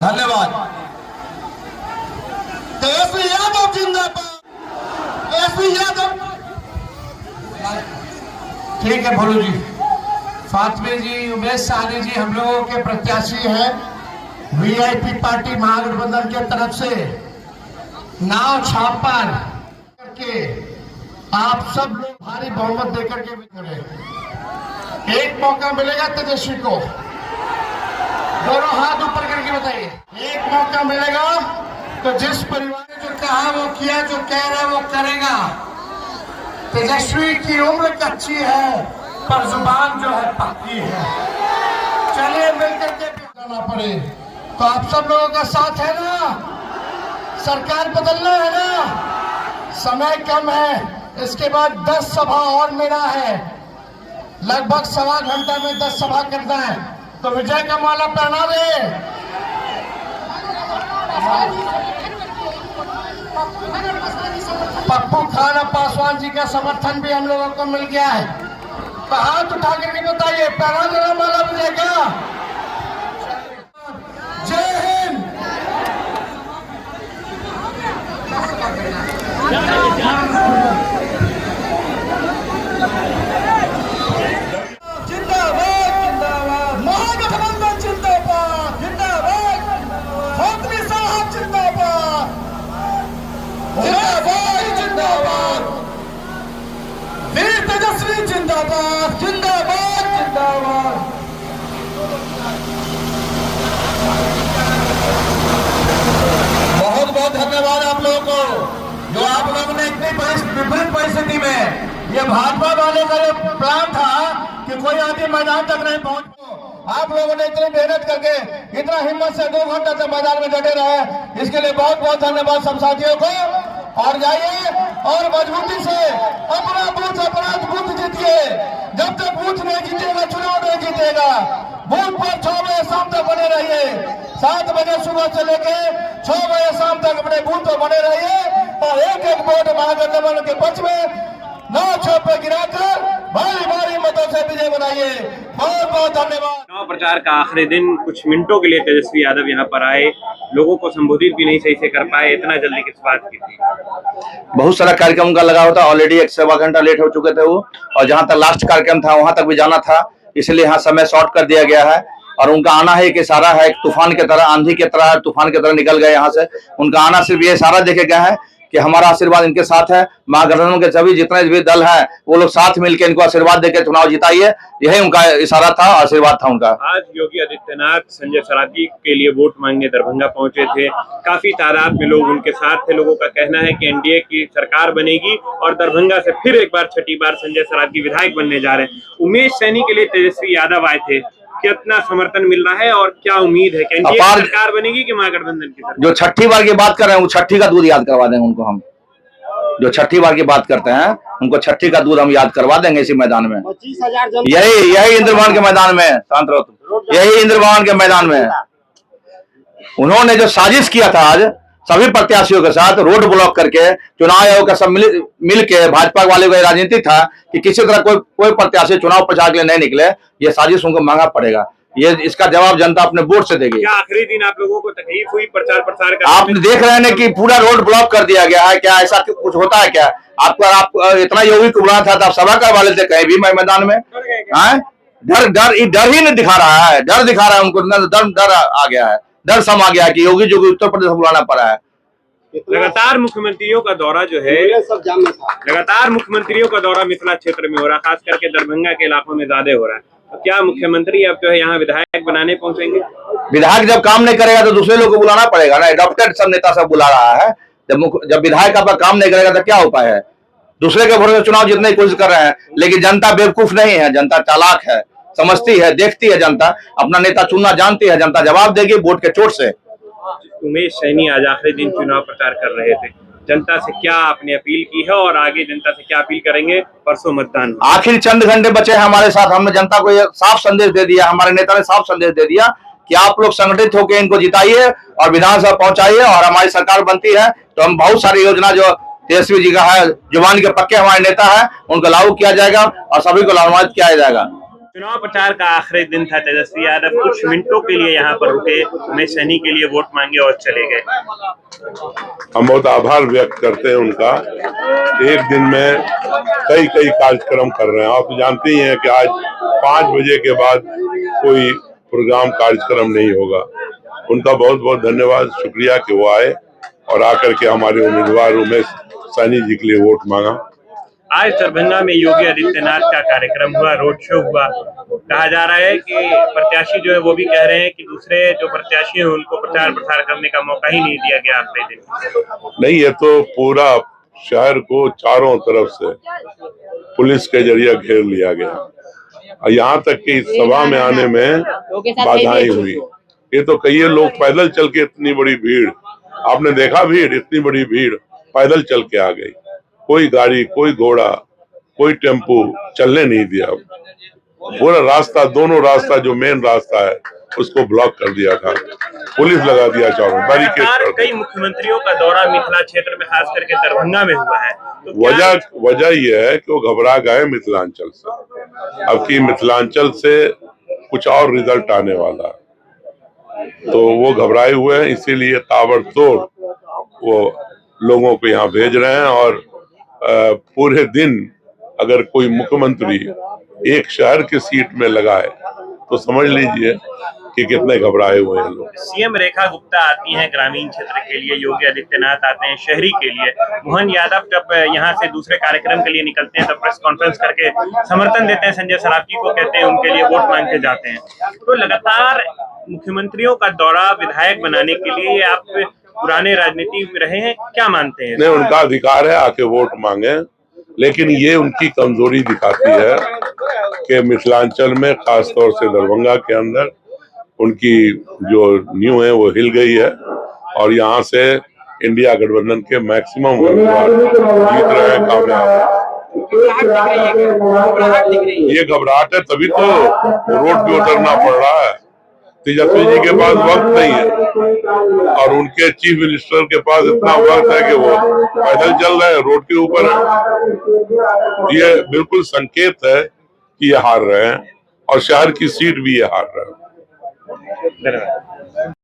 धन्यवाद। तेजस्वी यादव जिंदाबाद, तेजस्वी यादव। ठीक है भोलू जी। फातमी जी, उमेश साहनी जी हम लोगों के प्रत्याशी हैं। वीआईपी पार्टी महागठबंधन के तरफ से नाव छापर करके आप सब लोग भारी बहुमत देकर के विजय। एक मौका मिलेगा तेजस्वी को, दोनों हाथ ऊपर करके बताइए। एक मौका मिलेगा तो जिस परिवार ने जो कहा वो किया, जो कह रहा है वो करेगा। तेजस्वी की उम्र कच्ची है पर जुबान जो है पक्की है। चलिए मिलकर के जाना पड़े तो आप सब लोगों का साथ है ना। सरकार बदलना है ना, समय कम है। इसके बाद 10 सभा और मेरा है, लगभग सवा घंटा में 10 सभा करना है। तो विजय का माला पहना दे। पप्पू खान पासवान जी का समर्थन भी हम लोगों को मिल गया है। तो हाथ उठा करके बताइए, पहना देना माला विजय का। जय हिंद। जिंदाबाद जिंदाबाद जिंदाबाद। बहुत बहुत धन्यवाद आप लोगों को, जो आप लोगों ने इतनी विपरीत परिस्थिति में, ये भाजपा वाले का जो प्लान था कि कोई आदमी मैदान तक नहीं पहुंच, आप लोगों ने इतनी मेहनत करके इतना हिम्मत से 2 घंटा तक मैदान में डटे रहे, इसके लिए बहुत बहुत धन्यवाद सब साथियों को। और जाइए और मजबूती से अपना बूथ जीतिए। जब तक बूथ नहीं जीतेगा चुनाव नहीं जीतेगा। बूथ पर 6 बजे शाम तक बने रहिए, 7 बजे सुबह से लेके 6 बजे शाम तक अपने बूथ पर बने रहिए और एक एक वोट महागठबंधन के पक्ष में 9 छापे गिराकर भारी भारी मतों से विजय बनाइए। बहुत बहुत धन्यवाद। चुनाव प्रचार का आखिरी दिन, कुछ मिनटों के लिए तेजस्वी यादव यहाँ पर आए, लोगों को संबोधित भी नहीं सही से कर पाए। इतना जल्दी किस बात की थी? बहुत सारा कार्यक्रम का लगा होता, ऑलरेडी 1 सवा घंटा लेट हो चुके थे वो, और जहां तक लास्ट कार्यक्रम था वहां तक भी जाना था, इसलिए यहाँ समय शॉर्ट कर दिया गया है। और उनका आना है एक इशारा है, एक तूफान की तरह, आंधी की तरह, तूफान की तरह निकल गए यहाँ से। उनका आना सिर्फ ये इशारा देखे गया है कि हमारा आशीर्वाद इनके साथ है। महागठबंधन के सभी जितने भी दल हैं वो लोग साथ मिलकर इनको आशीर्वाद देकर चुनाव जिताइए, यही उनका इशारा था, आशीर्वाद था उनका। आज योगी आदित्यनाथ संजय सरावगी के लिए वोट मांगने दरभंगा पहुंचे थे, काफी तादाद में लोग उनके साथ थे। लोगों का कहना है कि एनडीए की सरकार बनेगी और दरभंगा से फिर एक बार, छठी बार संजय सरावगी विधायक बनने जा रहे हैं। उमेश सैनी के लिए तेजस्वी यादव आए थे, कितना समर्थन मिल रहा है और क्या उम्मीद है कि एनडीए की सरकार बनेगी कि महागठबंधन की सरकार? जो छठी बार की बात कर रहे हैं वो छठी का दूध याद करवा देंगे उनको हम। जो छठी बार की बात करते हैं उनको छठी का दूध हम याद करवा देंगे इसी मैदान में। 25,000 यही इंद्रभवन के मैदान में, शांत रहो तुम, यही इंद्रभवन के मैदान में उन्होंने जो साजिश किया था आज सभी प्रत्याशियों के साथ, रोड ब्लॉक करके, चुनाव आयोग का सब मिल के, भाजपा वाले का राजनीति था कि किसी तरह कोई प्रत्याशी चुनाव प्रचार के लिए नहीं निकले। ये साजिश उनको महंगा पड़ेगा। ये इसका जवाब जनता अपने वोट से देगी। क्या आखिरी दिन आप लोगों को तकलीफ हुई प्रचार प्रसार का? आप देख रहे हैं कि पूरा रोड ब्लॉक कर दिया गया है। क्या ऐसा कुछ होता है क्या? आप इतना योगी को बुलाना था तो आप सभा करवा लेते कहीं भी मैदान में। डर ही नहीं दिखा रहा है, डर दिखा रहा है उनको, डर आ गया है, डर समा गया कि योगी जो उत्तर प्रदेश बुलाना पड़ा है। लगातार मुख्यमंत्रियों का दौरा जो है, लगातार मुख्यमंत्रियों का दौरा मिथिला क्षेत्र में हो रहा है, खास करके दरभंगा के इलाकों में ज्यादा हो रहा है। तो क्या मुख्यमंत्री अब जो है यहाँ विधायक बनाने पहुंचेंगे? विधायक जब काम नहीं करेगा तो दूसरे लोग को बुलाना पड़ेगा ना। एडॉप्टेड सब नेता सब बुला रहा है। जब विधायक आपका काम नहीं करेगा तो क्या उपाय है? दूसरे के भरोसे चुनाव जीतने की कोशिश कर रहे हैं, लेकिन जनता बेवकूफ नहीं है, जनता चालाक है, समझती है, देखती है। जनता अपना नेता चुनना जानती है, जनता जवाब देगी वोट के चोट से। उमेश सैनी आज आखिरी दिन चुनाव प्रचार कर रहे थे, जनता से क्या आपने अपील की है और आगे जनता से क्या अपील करेंगे? परसों मतदान, आखिर चंद घंटे बचे हैं हमारे साथ। हमने जनता को ये साफ संदेश दे दिया, हमारे नेता ने साफ संदेश दे दिया कि आप लोग संगठित होकर इनको जिताइए और विधानसभा पहुंचाइए, और हमारी सरकार बनती है तो हम बहुत सारी योजना जो तेजस्वी जी का है, जुबान के पक्के हमारे नेता है, उनको लागू किया जाएगा और सभी को लाभान्वित किया जाएगा। चुनाव प्रचार का आखिरी दिन था। तेजस्वी यादव कुछ मिनटों के लिए यहाँ पर रुके, उमेश सैनी के लिए वोट मांगे और चले गए। हम बहुत आभार व्यक्त करते हैं उनका। एक दिन में कई कार्यक्रम कर रहे हैं। आप तो जानते ही हैं कि आज 5 बजे के बाद कोई प्रोग्राम कार्यक्रम नहीं होगा। उनका बहुत बहुत धन्यवाद, शुक्रिया कि वो आए और आकर के हमारे उम्मीदवार उमेश सैनी जी के लिए वोट मांगा। आज दरभंगा में योगी आदित्यनाथ का कार्यक्रम हुआ, रोड शो हुआ। कहा जा रहा है कि प्रत्याशी जो है वो भी कह रहे हैं कि दूसरे जो प्रत्याशी हैं उनको प्रचार प्रसार करने का मौका ही नहीं दिया गया आखिरी दिन। नहीं, ये तो पूरा शहर को चारों तरफ से पुलिस के जरिए घेर लिया गया। यहाँ तक कि इस सभा में आने में बाधाएं हुई। ये तो कई लोग पैदल चल के, इतनी बड़ी भीड़ आपने देखा, भीड़ इतनी बड़ी भीड़ पैदल चल के आ गई। कोई गाड़ी, कोई घोड़ा, कोई टेम्पू चलने नहीं दिया। पूरा रास्ता, दोनों रास्ता जो मेन रास्ता है उसको ब्लॉक कर दिया था, पुलिस लगा दिया चारों बैरिकेड। कई मुख्यमंत्रियों का दौरा मिथिला क्षेत्र में, खास करके दरभंगा में हुआ है। तो वजह यह है कि वो घबरा गए मिथिलांचल से। अब की मिथिलांचल से कुछ और रिजल्ट आने वाला है, तो वो घबराए हुए हैं, इसीलिए ताबड़तोड़ वो लोगों को यहाँ भेज रहे हैं। और पूरे दिन अगर कोई मुख्यमंत्री एक शहर की सीट में लगाए तो समझ लीजिए कि कितने घबराए हुए हैं लोग। सीएम रेखा गुप्ता आती हैं ग्रामीण क्षेत्र के लिए, योगी आदित्यनाथ आते हैं शहरी के लिए। मोहन यादव जब यहाँ से दूसरे कार्यक्रम के लिए निकलते हैं तो प्रेस कॉन्फ्रेंस करके समर्थन देते हैं संजय सरावगी को, कहते हैं उनके लिए वोट मांग के जाते हैं। तो लगातार मुख्यमंत्रियों का दौरा विधायक बनाने के लिए आप पुराने राजनीति में रहे हैं, क्या मानते हैं? नहीं, उनका अधिकार है आके वोट मांगे, लेकिन ये उनकी कमजोरी दिखाती है कि मिथिलांचल में, खासतौर से दरभंगा के अंदर, उनकी जो नींव है वो हिल गई है और यहाँ से इंडिया गठबंधन के मैक्सिमम उम्मीदवार जीत रहे हैं, कामयाब। ये घबराहट है, तभी तो रोड पे उतरना पड़ रहा है। तेजस्वी जी के पास वक्त नहीं है और उनके चीफ मिनिस्टर के पास इतना वक्त है कि वो पैदल चल रहे हैं, रोड के ऊपर है। ये बिल्कुल संकेत है कि ये हार रहे हैं और शहर की सीट भी ये हार रहे हैं।